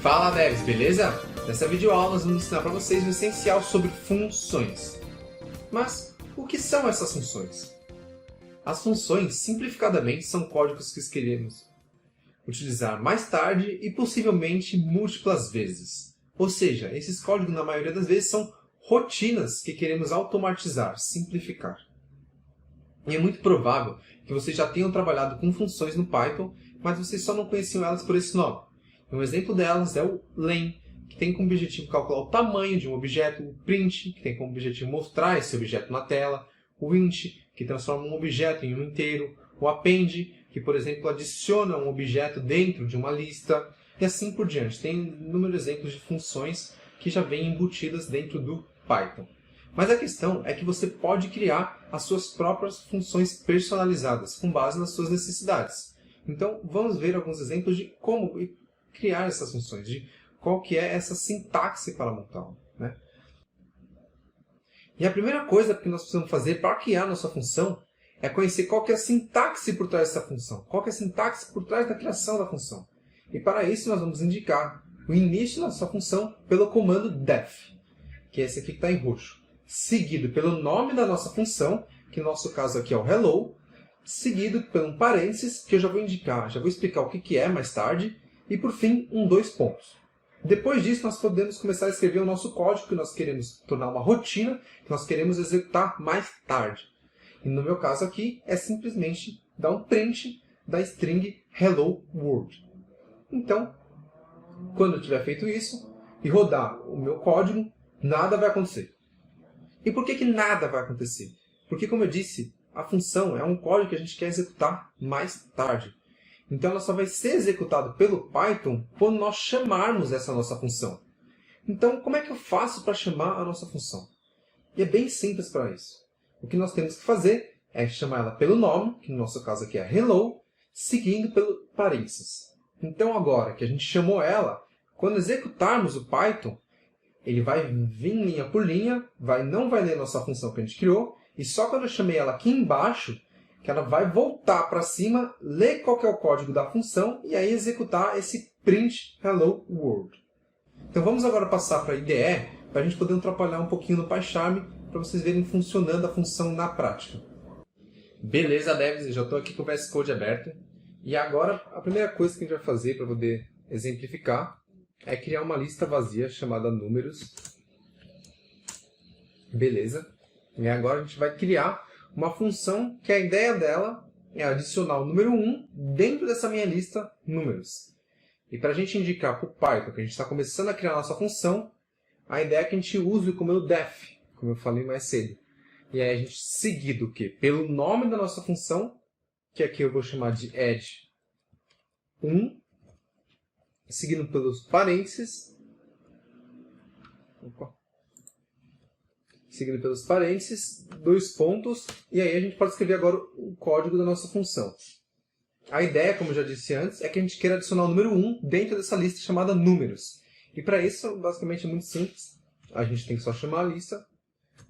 Fala devs, beleza? Nessa videoaula nós vamos ensinar para vocês o essencial sobre funções. Mas o que são essas funções? As funções, simplificadamente, são códigos que queremos utilizar mais tarde e possivelmente múltiplas vezes. Ou seja, esses códigos na maioria das vezes são rotinas que queremos automatizar, simplificar. E é muito provável que vocês já tenham trabalhado com funções no Python, mas vocês só não conheciam elas por esse nome. Um exemplo delas é o len, que tem como objetivo calcular o tamanho de um objeto, o print, que tem como objetivo mostrar esse objeto na tela, o int, que transforma um objeto em um inteiro, o append, que, por exemplo, adiciona um objeto dentro de uma lista, e assim por diante. Tem inúmeros exemplos de funções que já vêm embutidas dentro do Python. Mas a questão é que você pode criar as suas próprias funções personalizadas, com base nas suas necessidades. Então, vamos ver alguns exemplos de como criar essas funções, de qual que é essa sintaxe para montá-la, né? E a primeira coisa que nós precisamos fazer para criar nossa função é conhecer qual que é a sintaxe por trás dessa função, qual que é a sintaxe por trás da criação da função. E para isso nós vamos indicar o início da nossa função pelo comando def, que é esse aqui que está em roxo, seguido pelo nome da nossa função, que no nosso caso aqui é o hello, seguido por um parênteses, que eu já vou indicar, já vou explicar o que é mais tarde, e por fim, dois pontos. Depois disso, nós podemos começar a escrever o nosso código que nós queremos tornar uma rotina, que nós queremos executar mais tarde. E no meu caso aqui, é simplesmente dar um print da string hello world. Então, quando eu tiver feito isso e rodar o meu código, nada vai acontecer. E por que nada vai acontecer? Porque, como eu disse, a função é um código que a gente quer executar mais tarde. Então, ela só vai ser executada pelo Python quando nós chamarmos essa nossa função. Então, como é que eu faço para chamar a nossa função? E é bem simples para isso. O que nós temos que fazer é chamar ela pelo nome, que no nosso caso aqui é hello, seguindo pelo parênteses. Então, agora que a gente chamou ela, quando executarmos o Python, ele vai vir linha por linha, não vai ler nossa função que a gente criou, e só quando eu chamei ela aqui embaixo, que ela vai voltar para cima, ler qual que é o código da função e aí executar esse print hello world. Então vamos agora passar para a IDE, para a gente poder atrapalhar um pouquinho no PyCharm, para vocês verem funcionando a função na prática. Beleza, devs, eu já estou aqui com o VS Code aberto. E agora a primeira coisa que a gente vai fazer para poder exemplificar é criar uma lista vazia chamada números. Beleza. E agora a gente vai criar uma função que a ideia dela é adicionar o número 1 dentro dessa minha lista números. E para a gente indicar para o Python que a gente está começando a criar a nossa função, a ideia é que a gente use o comando def, como eu falei mais cedo. E aí a gente seguido o quê? Pelo nome da nossa função, que aqui eu vou chamar de add1, seguindo pelos parênteses, dois pontos, e aí a gente pode escrever agora o código da nossa função. A ideia, como eu já disse antes, é que a gente queira adicionar o número 1 dentro dessa lista chamada números. E para isso, basicamente, é muito simples. A gente tem que só chamar a lista,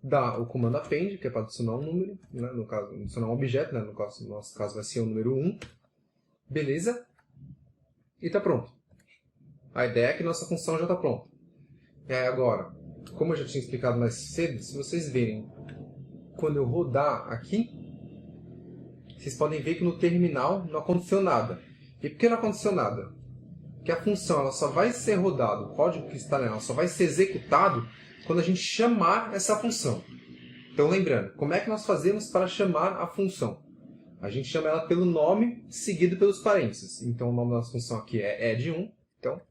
dar o comando append, que é para adicionar um número, né? No caso, adicionar um objeto, né? No nosso caso vai ser o número 1. Beleza? E está pronto. A ideia é que nossa função já está pronta. E aí agora, como eu já tinha explicado mais cedo, se vocês verem, quando eu rodar aqui, vocês podem ver que no terminal não aconteceu nada. E por que não aconteceu nada? Porque a função ela só vai ser rodada, o código que está nela só vai ser executado quando a gente chamar essa função. Então lembrando, como é que nós fazemos para chamar a função? A gente chama ela pelo nome, seguido pelos parênteses. Então o nome da nossa função aqui é add1, então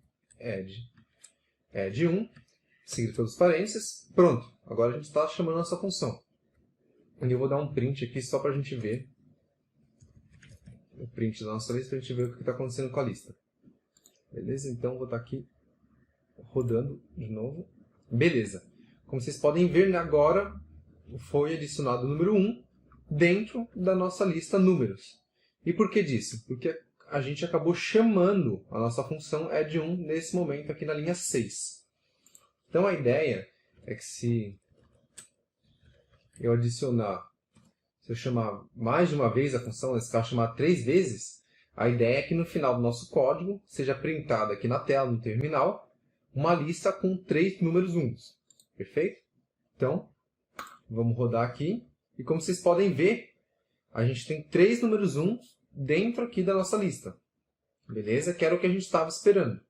add1, seguido pelos parênteses. Pronto, agora a gente está chamando a nossa função. E eu vou dar um print aqui só para a gente ver o print da nossa lista, para a gente ver o que está acontecendo com a lista. Beleza? Então vou estar aqui rodando de novo. Beleza. Como vocês podem ver, agora foi adicionado o número 1 dentro da nossa lista números. E por que disso? Porque a gente acabou chamando a nossa função add1 nesse momento aqui na linha 6. Então a ideia é que se eu chamar mais de uma vez a função, nesse caso chamar 3 vezes, A ideia é que no final do nosso código seja printada aqui na tela, no terminal, uma lista com 3 números 1. Perfeito? Então, vamos rodar aqui. E como vocês podem ver, a gente tem 3 números 1 dentro aqui da nossa lista. Beleza? Que era o que a gente estava esperando.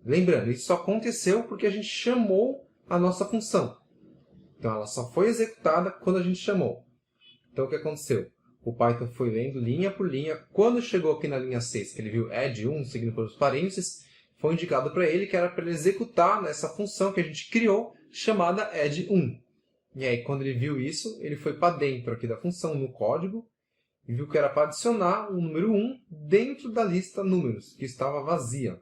Lembrando, isso só aconteceu porque a gente chamou a nossa função. Então, ela só foi executada quando a gente chamou. Então, o que aconteceu? O Python foi lendo linha por linha. Quando chegou aqui na linha 6, que ele viu add1, seguindo pelos parênteses, foi indicado para ele que era para ele executar essa função que a gente criou, chamada add1. E aí, quando ele viu isso, ele foi para dentro aqui da função, no código, e viu que era para adicionar o número 1 dentro da lista números, que estava vazia.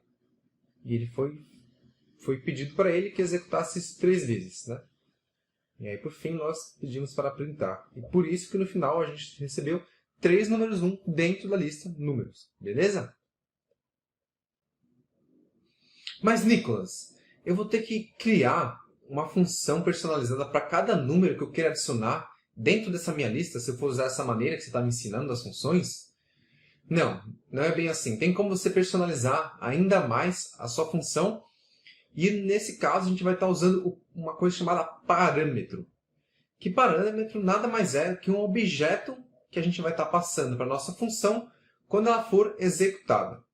E ele foi pedido para ele que executasse isso 3 vezes, né? E aí, por fim, nós pedimos para printar. E por isso que no final a gente recebeu 3 números 1 dentro da lista números. Beleza? Mas, Nicolas, eu vou ter que criar uma função personalizada para cada número que eu queira adicionar dentro dessa minha lista, se eu for usar essa maneira que você está me ensinando das funções? Não, não é bem assim. Tem como você personalizar ainda mais a sua função. E nesse caso, a gente vai estar usando uma coisa chamada parâmetro. Que parâmetro nada mais é que um objeto que a gente vai estar passando para a nossa função quando ela for executada.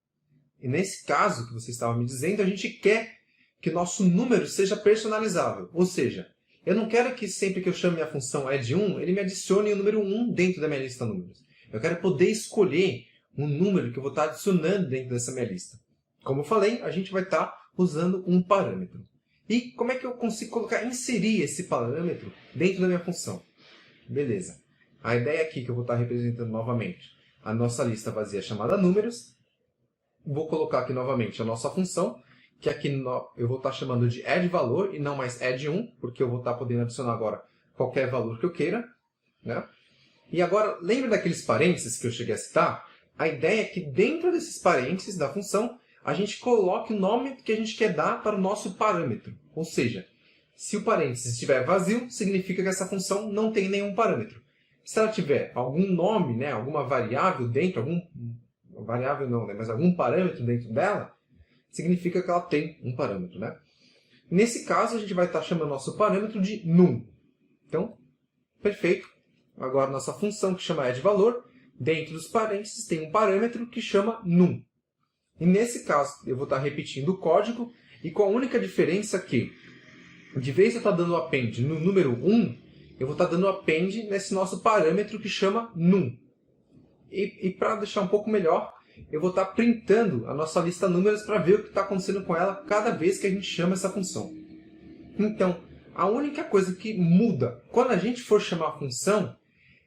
E nesse caso que você estava me dizendo, a gente quer que o nosso número seja personalizável. Ou seja, eu não quero que sempre que eu chame minha função add1, ele me adicione o número 1 dentro da minha lista números. Eu quero poder escolher um número que eu vou estar adicionando dentro dessa minha lista. Como eu falei, a gente vai estar usando um parâmetro. E como é que eu consigo inserir esse parâmetro dentro da minha função? Beleza. A ideia aqui que eu vou estar representando novamente a nossa lista vazia chamada números. Vou colocar aqui novamente a nossa função, que aqui eu vou estar chamando de addValor e não mais add1, porque eu vou estar podendo adicionar agora qualquer valor que eu queira, né? E agora, lembra daqueles parênteses que eu cheguei a citar? A ideia é que dentro desses parênteses da função, a gente coloque o nome que a gente quer dar para o nosso parâmetro. Ou seja, se o parênteses estiver vazio, significa que essa função não tem nenhum parâmetro. Se ela tiver algum nome, né, alguma variável dentro, variável não, né, mas algum parâmetro dentro dela, significa que ela tem um parâmetro, né? Nesse caso, a gente vai estar chamando nosso parâmetro de num. Então, perfeito. Agora, nossa função que chama addValor, dentro dos parênteses tem um parâmetro que chama num. E nesse caso, eu vou estar repetindo o código e com a única diferença que, de vez de eu estar dando o append no número 1, eu vou estar dando o append nesse nosso parâmetro que chama num. E para deixar um pouco melhor, eu vou estar printando a nossa lista números para ver o que está acontecendo com ela cada vez que a gente chama essa função. Então, a única coisa que muda quando a gente for chamar a função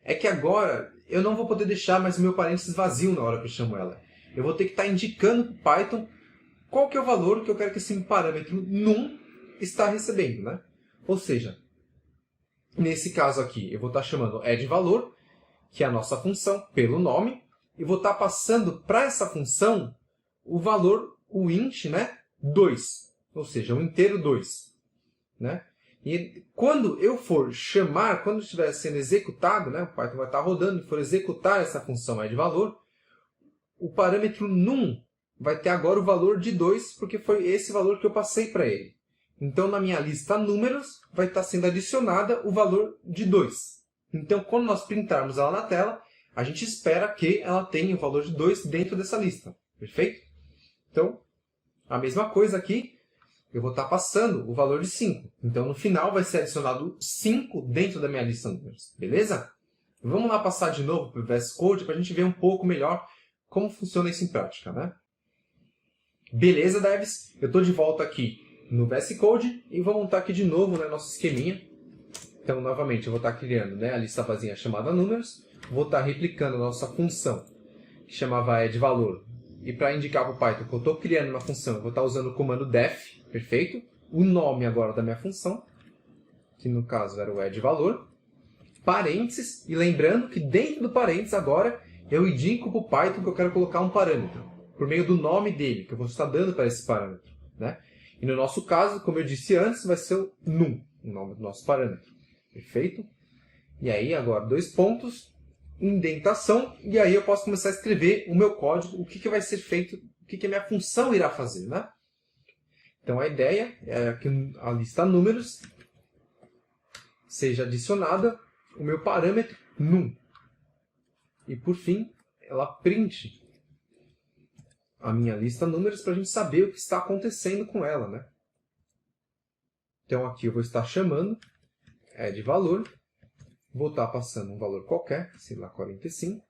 é que agora eu não vou poder deixar mais o meu parênteses vazio na hora que eu chamo ela. Eu vou ter que estar indicando para o Python qual que é o valor que eu quero que esse parâmetro num está recebendo, né? Ou seja, nesse caso aqui, eu vou estar chamando addValor, que é a nossa função, pelo nome, e vou estar passando para essa função o valor, o int, né, 2, ou seja, o inteiro 2. Né? E quando eu for chamar, quando estiver sendo executado, né, o Python vai estar rodando e for executar essa função addValor, o parâmetro num vai ter agora o valor de 2, porque foi esse valor que eu passei para ele. Então, na minha lista números, vai estar sendo adicionada o valor de 2. Então, quando nós printarmos ela na tela, a gente espera que ela tenha o valor de 2 dentro dessa lista. Perfeito? Então, a mesma coisa aqui, eu vou estar passando o valor de 5. Então, no final, vai ser adicionado 5 dentro da minha lista números. Beleza? Vamos lá passar de novo para o VS Code para a gente ver um pouco melhor como funciona isso em prática, né? Beleza, devs? Eu estou de volta aqui no VS Code e vou montar aqui de novo, né, nosso esqueminha. Então, novamente, eu vou estar criando, né, a lista vazia chamada números. Vou estar replicando a nossa função, que chamava addValor. E para indicar para o Python que eu estou criando uma função, eu vou estar usando o comando def, perfeito? O nome agora da minha função, que no caso era o addValor. Parênteses, e lembrando que dentro do parênteses agora, eu indico para o Python que eu quero colocar um parâmetro, por meio do nome dele, que eu vou estar dando para esse parâmetro, né? E no nosso caso, como eu disse antes, vai ser o num, o nome do nosso parâmetro. Perfeito? E aí, agora, 2 pontos. indentação, e aí eu posso começar a escrever o meu código, o que vai ser feito, o que a minha função irá fazer, né? Então a ideia é que a lista números seja adicionada o meu parâmetro num. E por fim, ela print a minha lista números para a gente saber o que está acontecendo com ela, né? Então aqui eu vou estar chamando addValor, vou estar passando um valor qualquer, sei lá, 45.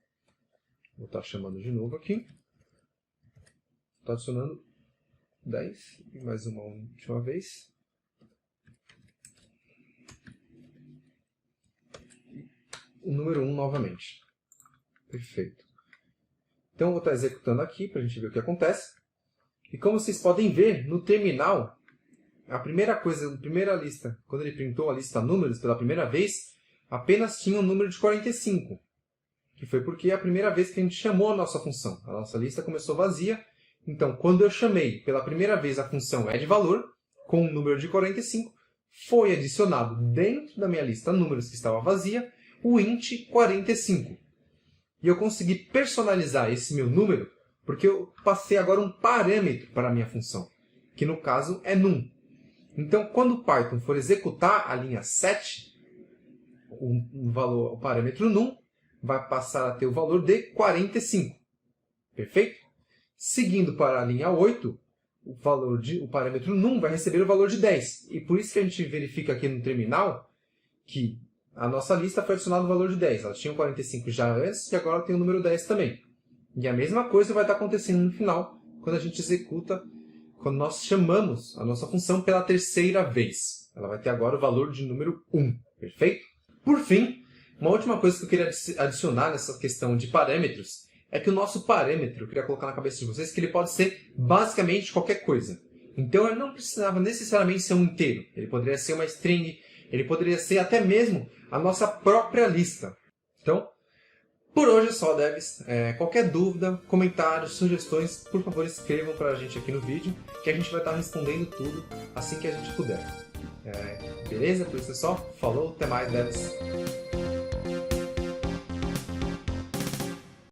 Vou estar chamando de novo aqui. Estou adicionando 10 e mais uma última vez. O número 1 novamente. Perfeito. Então eu vou estar executando aqui para a gente ver o que acontece. E como vocês podem ver, no terminal, a primeira coisa, a primeira lista, quando ele printou a lista números pela primeira vez, apenas tinha um número de 45. Que foi porque é a primeira vez que a gente chamou a nossa função. A nossa lista começou vazia. Então, quando eu chamei pela primeira vez a função addValor, com o número de 45, foi adicionado dentro da minha lista números que estava vazia, o int 45. E eu consegui personalizar esse meu número, porque eu passei agora um parâmetro para a minha função, que no caso é num. Então, quando o Python for executar a linha 7, o parâmetro num vai passar a ter o valor de 45. Perfeito? Seguindo para a linha 8, o parâmetro num vai receber o valor de 10. E por isso que a gente verifica aqui no terminal que a nossa lista foi adicionada o valor de 10. Ela tinha 45 já antes e agora tem o número 10 também. E a mesma coisa vai estar acontecendo no final, quando a gente executa, quando nós chamamos a nossa função pela terceira vez. Ela vai ter agora o valor de número 1. Perfeito? Por fim, uma última coisa que eu queria adicionar nessa questão de parâmetros é que o nosso parâmetro, eu queria colocar na cabeça de vocês, que ele pode ser basicamente qualquer coisa. Então, ele não precisava necessariamente ser um inteiro. Ele poderia ser uma string, ele poderia ser até mesmo a nossa própria lista. Então, por hoje é só, devs. Qualquer dúvida, comentários, sugestões, por favor, escrevam para a gente aqui no vídeo, que a gente vai estar respondendo tudo assim que a gente puder. Beleza? Por isso é só. Falou, até mais, devs.